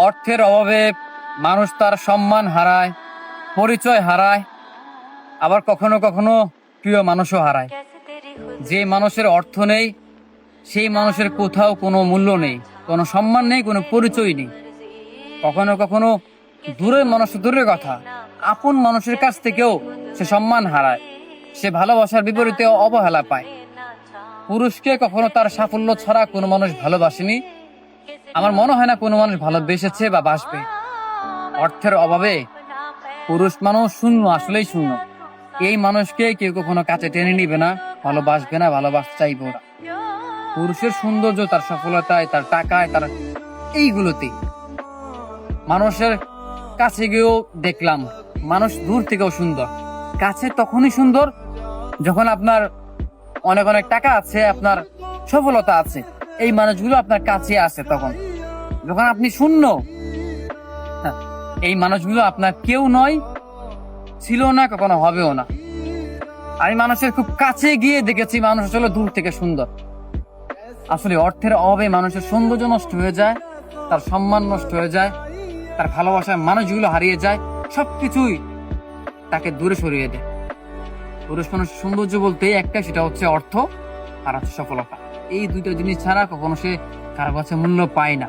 অর্থের অভাবে মানুষ তার সম্মান হারায়, পরিচয় হারায়, আবার কখনো কখনো প্রিয় মানুষও হারায়। যে মানুষের অর্থ নেই সেই মানুষের কোথাও কোনো মূল্য নেই, কোনো সম্মান নেই, কোনো পরিচয় নেই। কখনো কখনো দূরের মানুষ দূরের কথা, আপন মানুষের কাছ থেকেও সে সম্মান হারায়, সে ভালোবাসার বিপরীতে অবহেলা পায়। পুরুষকে কখনো তার সাফল্য ছাড়া কোনো মানুষ ভালোবাসেনি, আমার মনে হয় না কোনো মানুষ ভালোবেসেছে বা বাসবে। অর্থের অভাবে পুরুষ মানুষ শূন্য, আসলেই শূন্য। এই মানুষকে কেউ কখনো কাছে টেনে নিবে না, ভালোবাসবে না, ভালোবাসতে চাইবে না। পুরুষের সৌন্দর্য তার সফলতায়, তার টাকায়, তার এইগুলোতেই। মানুষের কাছে গিয়েও দেখলাম মানুষ দূর থেকেও সুন্দর, কাছে তখনই সুন্দর যখন আপনার অনেক অনেক টাকা আছে, আপনার সফলতা আছে, এই মানুষগুলো আপনার কাছে আছে। তখন যখন আপনি শূন্য, হ্যাঁ, এই মানুষগুলো আপনার কেউ নয়, ছিল না, কখনো হবেও না। আমি মানুষের খুব কাছে গিয়ে দেখেছি মানুষ আসলে দূর থেকে সুন্দর। আসলে অর্থের অভাবে মানুষের সৌন্দর্য নষ্ট হয়ে যায়, তার সম্মান নষ্ট হয়ে যায়, তার ভালোবাসার মানুষগুলো হারিয়ে যায়, সবকিছুই তাকে দূরে সরিয়ে দেয়। পুরুষ মানুষের সৌন্দর্য বলতে একটা, সেটা হচ্ছে অর্থ আর হচ্ছে সফলতা। এই দুইটা জিনিস ছাড়া কখনো সে কারো কাছে মূল্য পায় না।